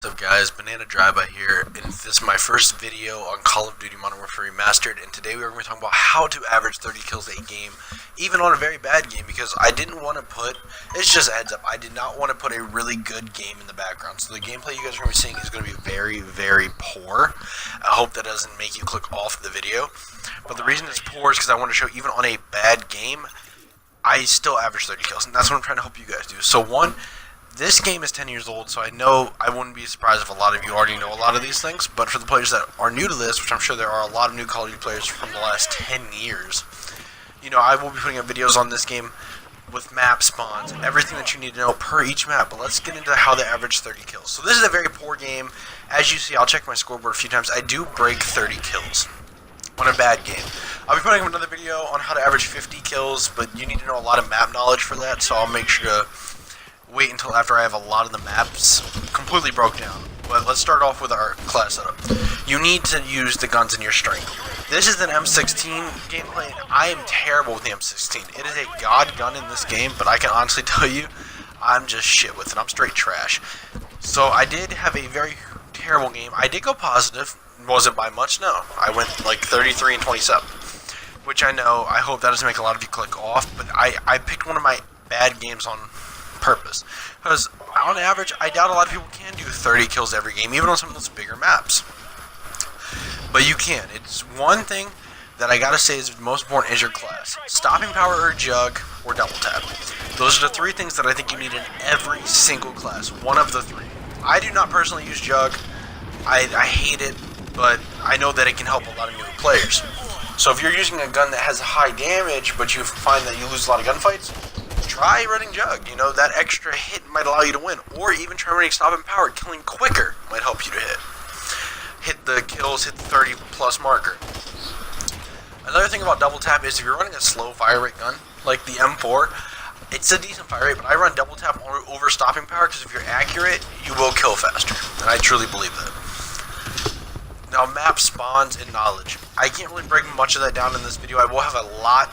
What's up guys, Banana Drive-By here, and this is my first video on Call of Duty Modern Warfare Remastered, and today we are going to talk about how to average 30 kills a game, even on a very bad game, because I didn't want to put, it's just a heads up, I did not want to put a really good game in the background, so the gameplay you guys are going to be seeing is going to be very, very poor. I hope that doesn't make you click off the video, but the reason it's poor is because I want to show even on a bad game, I still average 30 kills, and that's what I'm trying to help you guys do. So one, this game is 10 years old, so I know I wouldn't be surprised if a lot of you already know a lot of these things, but for the players that are new to this, which I'm sure there are a lot of new Call of Duty players from the last 10 years, you know, I will be putting up videos on this game with map spawns, everything that you need to know per each map, but let's get into how they average 30 kills. So this is a very poor game. As you see, I'll check my scoreboard a few times, I do break 30 kills on a bad game. I'll be putting up another video on how to average 50 kills, but you need to know a lot of map knowledge for that, so I'll make sure to wait until after I have a lot of the maps completely broke down. But let's start off with our class setup. You need to use the guns in your strength. This is an M16 gameplay, and I am terrible with the M16. It is a god gun in this game, but I can honestly tell you, I'm just shit with it. I'm straight trash. So I did have a very terrible game. I did go positive. Was it by much? No. I went like 33 and 27. Which I know, I hope that doesn't make a lot of you click off, but I picked one of my bad games on purpose, because on average I doubt a lot of people can do 30 kills every game, even on some of those bigger maps, but you can. It's one thing that I gotta say is most important is your class. Stopping power or jug or double tap. Those are the three things that I think you need in every single class, one of the three. I do not personally use jug. I hate it, but I know that it can help a lot of new players. So if you're using a gun that has high damage but you find that you lose a lot of gunfights, try running jug. You know, that extra hit might allow you to win, or even try running stop and power. Killing quicker might help you to hit the kills, hit the 30 plus marker. Another thing about double tap is if you're running a slow fire rate gun like the M4, it's a decent fire rate, but I run double tap over stopping power because if you're accurate, you will kill faster, and I truly believe that. Now, map spawns and knowledge. I can't really break much of that down in this video. I will have a lot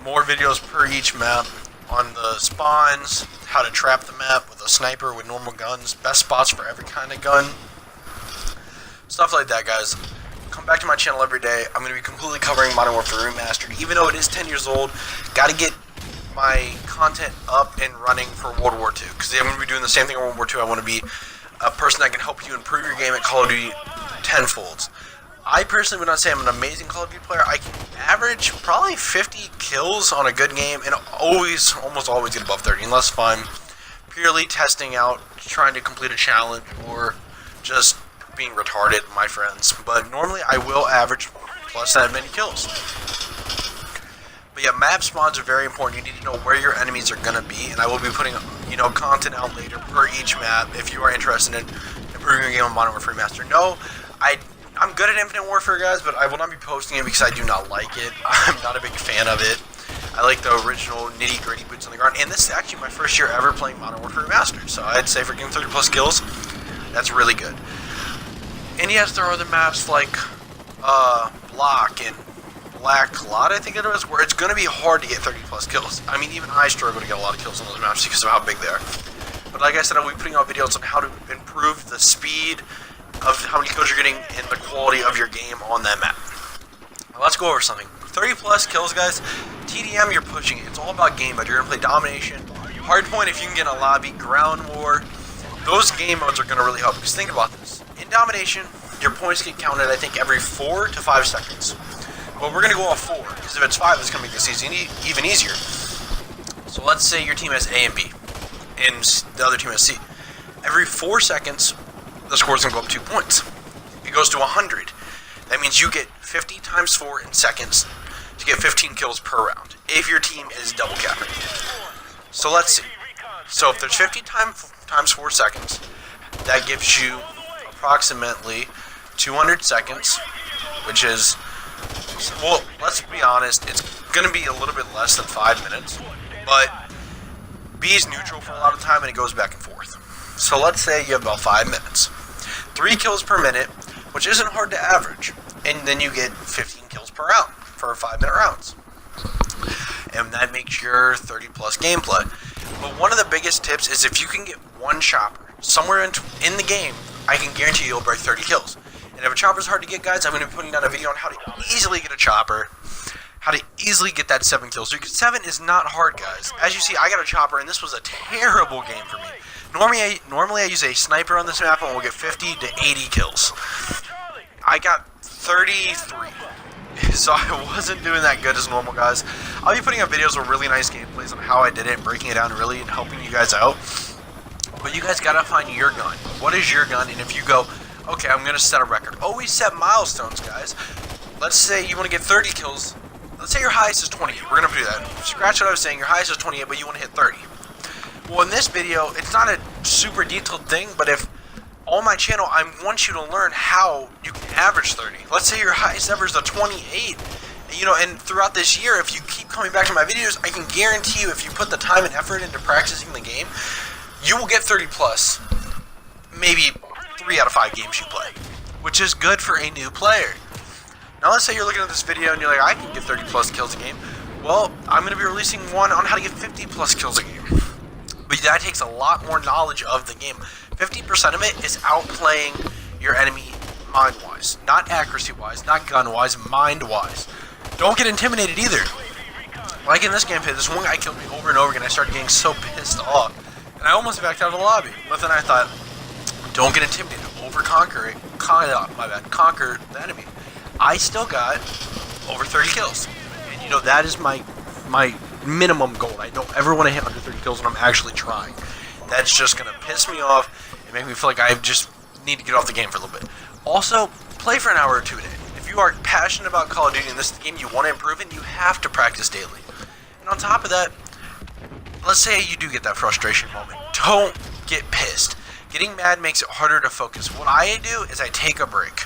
more videos per each map on the spawns, how to trap the map with a sniper with normal guns, best spots for every kind of gun, stuff like that, guys. Come back to my channel every day. I'm going to be completely covering Modern Warfare Remastered, even though it is 10 years old. Got to get my content up and running for World War II, because I'm going to be doing the same thing in World War II. I want to be a person that can help you improve your game at Call of Duty tenfolds. I personally would not say I'm an amazing Call of Duty player. I can average probably 50 kills on a good game and almost always get above 30, unless if I'm purely testing out, trying to complete a challenge, or just being retarded, my friends. But normally I will average plus that many kills. But yeah, map spawns are very important. You need to know where your enemies are going to be, and I will be putting, you know, content out later per each map if you are interested in improving your game on Modern Warfare Remastered. No, I'm good at Infinite Warfare, guys, but I will not be posting it because I do not like it. I'm not a big fan of it. I like the original nitty-gritty boots on the ground, and this is actually my first year ever playing Modern Warfare Remastered, so I'd say for getting 30 plus kills, that's really good. And yes, there are other maps like Block and Black Clot, I think it is, where it's going to be hard to get 30 plus kills. I mean, even I struggle to get a lot of kills on those maps because of how big they are. But like I said, I'll be putting out videos on how to improve the speed of how many kills you're getting and the quality of your game on that map. Now let's go over something. 30 plus kills, guys. TDM, you're pushing it. It's all about game mode. You're going to play domination, hardpoint if you can get a lobby, ground war. Those game modes are going to really help, because think about this. In domination, your points get counted, I think, every 4 to 5 seconds. But we're going to go off 4, because if it's 5, it's going to make this even easier. So let's say your team has A and B, and the other team has C. Every 4 seconds, the score's going to go up 2 points. It goes to 100. That means you get 50 times 4 in seconds to get 15 kills per round, if your team is double capping. So let's see. So if there's 50 times 4 seconds, that gives you approximately 200 seconds, which is, well, let's be honest, it's going to be a little bit less than 5 minutes, but B is neutral for a lot of time, and it goes back and forth. So let's say you have about 5 minutes. 3 kills per minute, which isn't hard to average, and then you get 15 kills per round for 5-minute rounds. And that makes your 30 plus gameplay. But one of the biggest tips is if you can get one chopper somewhere in the game I can guarantee you'll break 30 kills. And if a chopper's hard to get, guys, I'm going to be putting down a video on how to easily get a chopper, how to easily get that 7 kills. 7 is not hard, guys. As you see, I got a chopper, and this was a terrible game for me. Normally I use a sniper on this map, and we'll get 50 to 80 kills. I got 33. So I wasn't doing that good as normal, guys. I'll be putting up videos with really nice gameplays on how I did it and breaking it down really and helping you guys out. But you guys gotta find your gun. What is your gun? And if you go, okay, I'm gonna set a record. Always set milestones, guys. Let's say you want to get 30 kills. Let's say your highest is 28. We're gonna do that. Scratch what I was saying. Your highest is 28, but you want to hit 30. Well, in this video, it's not a super detailed thing, but if on my channel, I want you to learn how you can average 30. Let's say your highest ever is a 28. You know, and throughout this year, if you keep coming back to my videos, I can guarantee you, if you put the time and effort into practicing the game, you will get 30 plus, maybe 3 out of 5 games you play, which is good for a new player. Now, let's say you're looking at this video and you're like, I can get 30 plus kills a game. Well, I'm going to be releasing one on how to get 50 plus kills a game. But that takes a lot more knowledge of the game. 50% of it is outplaying your enemy mind-wise. Not accuracy-wise, not gun-wise, mind-wise. Don't get intimidated either. Like in this gameplay, this one guy killed me over and over again. I started getting so pissed off. And I almost backed out of the lobby. But then I thought, don't get intimidated. Conquer the enemy. I still got over 30 kills. And you know, that is my minimum goal. I don't ever want to hit under 30 kills when I'm actually trying. That's just going to piss me off and make me feel like I just need to get off the game for a little bit. Also, play for an hour or 2 a day. If you are passionate about Call of Duty and this is the game you want to improve in, you have to practice daily. And on top of that, let's say you do get that frustration moment. Don't get pissed. Getting mad makes it harder to focus. What I do is I take a break.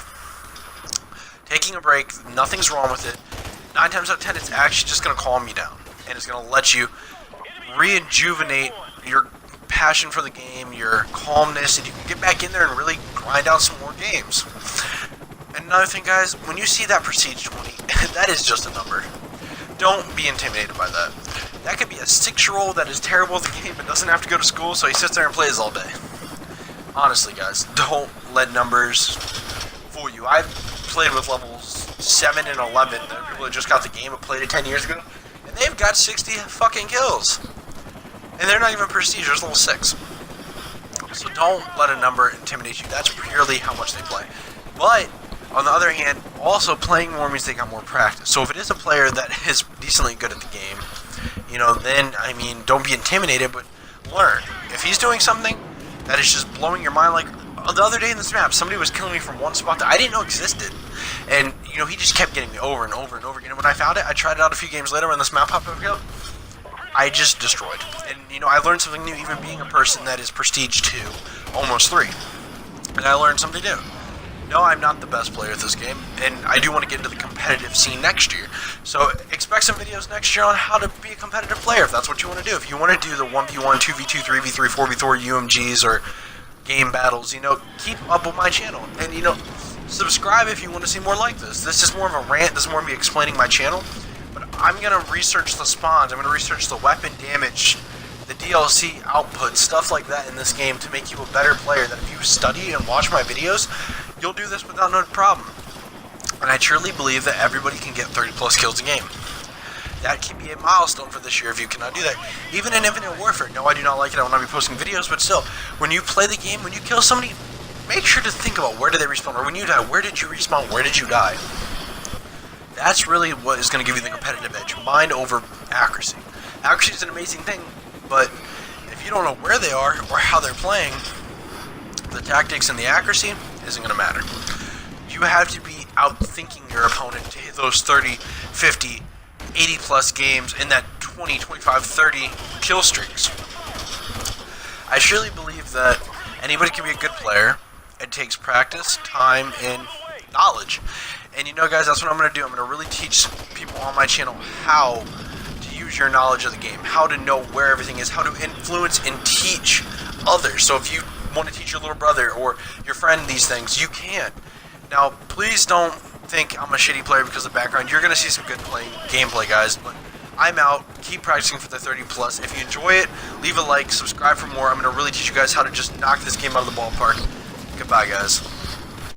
Taking a break, nothing's wrong with it. 9 times out of 10, it's actually just going to calm you down. And it's going to let you rejuvenate your passion for the game, your calmness, and you can get back in there and really grind out some more games. And another thing, guys, when you see that Prestige 20, that is just a number. Don't be intimidated by that. That could be a 6-year-old that is terrible at the game but doesn't have to go to school, so he sits there and plays all day. Honestly, guys, don't let numbers fool you. I've played with levels 7 and 11. There are people that just got the game but played it 10 years ago, and they've got 60 fucking kills. And they're not even prestige, there's level 6. So don't let a number intimidate you. That's purely how much they play. But, on the other hand, also playing more means they got more practice. So if it is a player that is decently good at the game, you know, then, I mean, don't be intimidated, but learn. If he's doing something that is just blowing your mind, like the other day in this map, somebody was killing me from one spot that I didn't know existed. And, you know, he just kept getting me over and over and over again. And when I found it, I tried it out a few games later when this map popped up, I just destroyed. And, you know, I learned something new, even being a person that is Prestige 2, almost 3. And I learned something new. No, I'm not the best player at this game, and I do want to get into the competitive scene next year. So expect some videos next year on how to be a competitive player, if that's what you want to do. If you want to do the 1v1, 2v2, 3v3, 4v4, UMGs, or game battles, you know, keep up with my channel. And, you know, subscribe if you want to see more like this. This is more of a rant. This is more of me explaining my channel. But I'm going to research the spawns. I'm going to research the weapon damage, the DLC output, stuff like that in this game to make you a better player. That if you study and watch my videos, you'll do this without no problem. And I truly believe that everybody can get 30 plus kills a game. That can be a milestone for this year if you cannot do that. Even in Infinite Warfare, no, I do not like it. I will not be posting videos, but still, when you play the game, when you kill somebody, make sure to think about where did they respawn, or when you die, where did you respawn, where did you die? That's really what is going to give you the competitive edge. Mind over accuracy. Accuracy is an amazing thing, but if you don't know where they are or how they're playing, the tactics and the accuracy isn't going to matter. You have to be outthinking your opponent to hit those 30, 50, 80 plus games in that 20, 25, 30 kill streaks. I surely believe that anybody can be a good player. It takes practice, time, and knowledge. And you know, guys, that's what I'm going to do. I'm going to really teach people on my channel how to use your knowledge of the game, how to know where everything is, how to influence and teach others. So if you want to teach your little brother or your friend these things, you can. Now, please don't think I'm a shitty player because of the background. You're going to see some good gameplay, guys, but I'm out. Keep practicing for the 30 plus. If you enjoy it, leave a like, subscribe for more. I'm going to really teach you guys how to just knock this game out of the ballpark. Goodbye, guys.